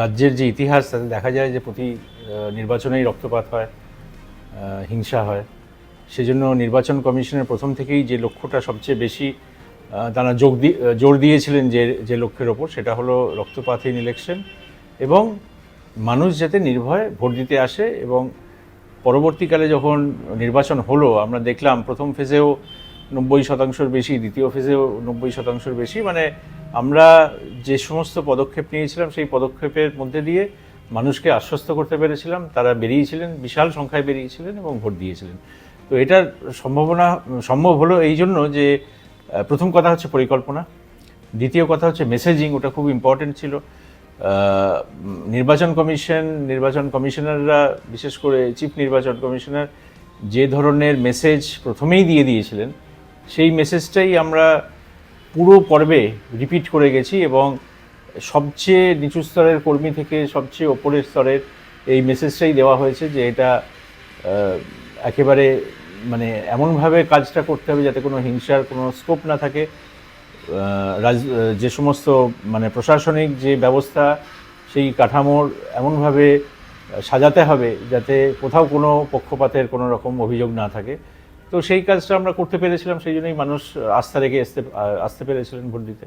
রাজ্যের যে ইতিহাস তাতে দেখা যায় যে প্রতি নির্বাচনেই রক্তপাত হয়, হিংসা হয়। সেজন্য নির্বাচন কমিশনের প্রথম থেকেই যে লক্ষ্যটা সবচেয়ে বেশি তারা জোর দিয়েছিলেন যে লক্ষ্যের ওপর, সেটা হলো রক্তপাতহীন ইলেকশন এবং মানুষ যাতে নির্ভয়ে ভোট দিতে আসে। এবং পরবর্তীকালে যখন নির্বাচন হলো আমরা দেখলাম প্রথম ফেজেও 90% বেশি, দ্বিতীয় ফেজেও 90% বেশি, মানে আমরা যে সমস্ত পদক্ষেপ নিয়েছিলাম সেই পদক্ষেপের মধ্যে দিয়ে মানুষকে আশ্বস্ত করতে পেরেছিলাম। তারা বেরিয়েছিলেন, বিশাল সংখ্যায় বেরিয়েছিলেন এবং ভোট দিয়েছিলেন। তো এটার সম্ভব হলো এই জন্য যে প্রথম কথা হচ্ছে পরিকল্পনা, দ্বিতীয় কথা হচ্ছে মেসেজিং, ওটা খুব ইম্পর্টেন্ট ছিল। নির্বাচন কমিশনাররা, বিশেষ করে চিফ নির্বাচন কমিশনার যে ধরনের মেসেজ প্রথমেই দিয়ে দিয়েছিলেন, সেই মেসেজটাই আমরা পুরো পর্বে রিপিট করে গেছি এবং সবচেয়ে নিচু স্তরের কর্মী থেকে সবচেয়ে ওপরের স্তরের এই মেসেজটাই দেওয়া হয়েছে যে এটা একেবারে মানে এমনভাবে কাজটা করতে হবে যাতে কোনো হিংসার কোনো স্কোপ না থাকে। যে সমস্ত মানে প্রশাসনিক যে ব্যবস্থা, সেই কাঠামোর এমনভাবে সাজাতে হবে যাতে কোথাও কোনো পক্ষপাতের কোনো রকম অভিযোগ না থাকে। তো সেই কাজটা আমরা করতে পেরেছিলাম, সেই জন্যই মানুষ আস্থা রেখে আসতে পেরেছিলেন ভোট দিতে।